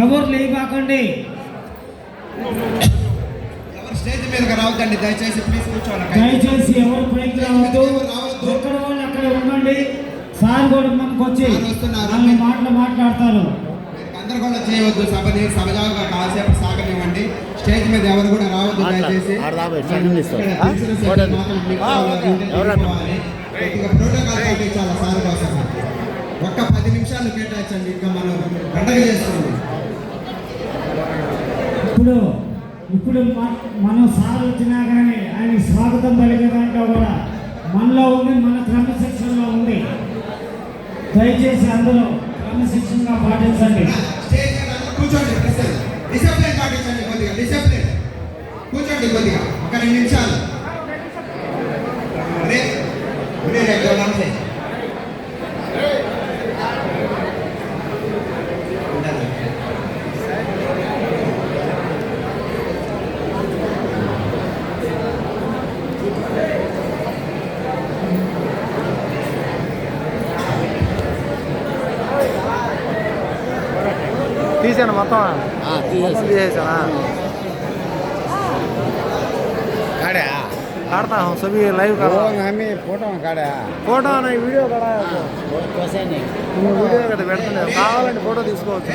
ఎవరు లేవాకండి, ఎవరు స్టేజ్ మీదకి రావద్దండి, దయచేసి ప్లీజ్ కూర్చోండి. దయచేసి ఎవరు పైకి రావద్దు, ఎక్కడ వాళ్ళు అక్కడ ఉండండి. సార్ కూడా మనకు వచ్చి వాళ్ళు మాట్లాడతారు. అందరు కూడా చేయవద్దు, సభని సహజంగా కాసేపు సాగనివ్వండి. స్టేజ్ మీద ఎవరు కూడా రావద్దు దయచేసి. ప్రోటోకాల్ పాటించాలి సార్ కోసం. ఒక్క 10 నిమిషాలు కేటాయించండి, ఇంకా మనం పండగ చేస్తున్నాం. ఇప్పుడు మనం సార్ వచ్చినా కానీ ఆయన స్వాగతం పలికేదాంట్లో కూడా మనలో ఉంది, మన క్రమశిక్షణలో ఉంది. దయచేసి అందరూ క్రమశిక్షణగా పాటించండి. కూర్చోండి, డిసిప్లిన్ పాటించండి, కొద్దిగా డిసిప్లిన్. కూర్చోండి కొద్దిగా, ఒక 2 నిమిషాలు. తీసాను మొత్తం తీసేసానా काढ़ता हूँ सभी लाइव कर रहा हूँ। हमें फोटो नहीं वीडियो करा वीडियो కదా పెడుతున్నారు, కావాలంటే ఫోటో తీసుకోవచ్చు.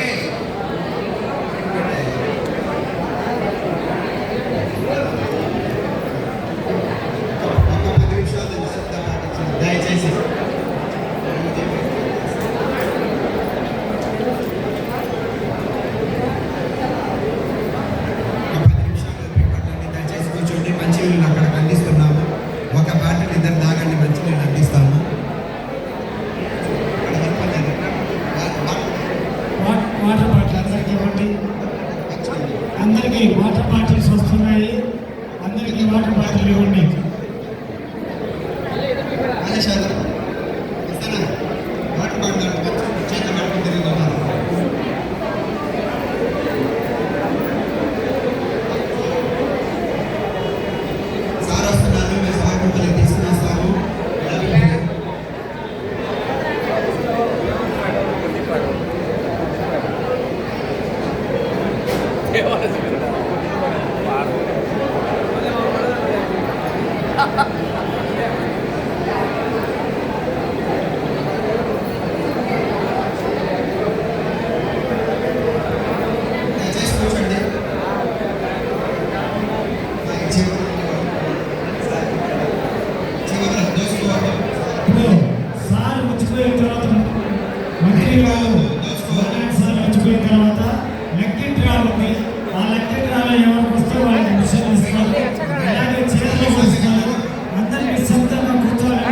దయచేసి మంచినీళ్ళు అక్కడ అందిస్తున్నాము. ఒక బాటిల్ ఇద్దరు తాగండి, మంచినీళ్ళు అందిస్తాము. వాటర్ బాటిల్ అందరికీ ఇవ్వండి. అందరికీ వాటర్ బాటిల్స్ వస్తున్నాయి, అందరికీ వాటర్ బాటిల్ ఇవ్వండి. వాటర్ బాటిల్ చేత పట్టుకుని తిరుగుతున్నారు. సార్ వచ్చిపోయిన తర్వాత మంత్రి వాళ్ళు సార్ వచ్చిపోయిన తర్వాత లెక్కింట్రా ఉంది. ఆ లెక్కింట్రాలో ఎవరికి వస్తే వాళ్ళకి మిషన్ ఇస్తారు. అలాగే చేతిలో వస్తారు. అందరికీ సొంతంగా కూర్చోవాలి.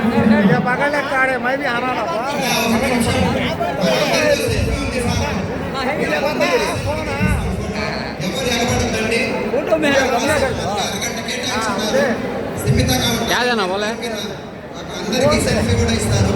అందరికీ సెల్ఫీ కూడా ఇస్తారు.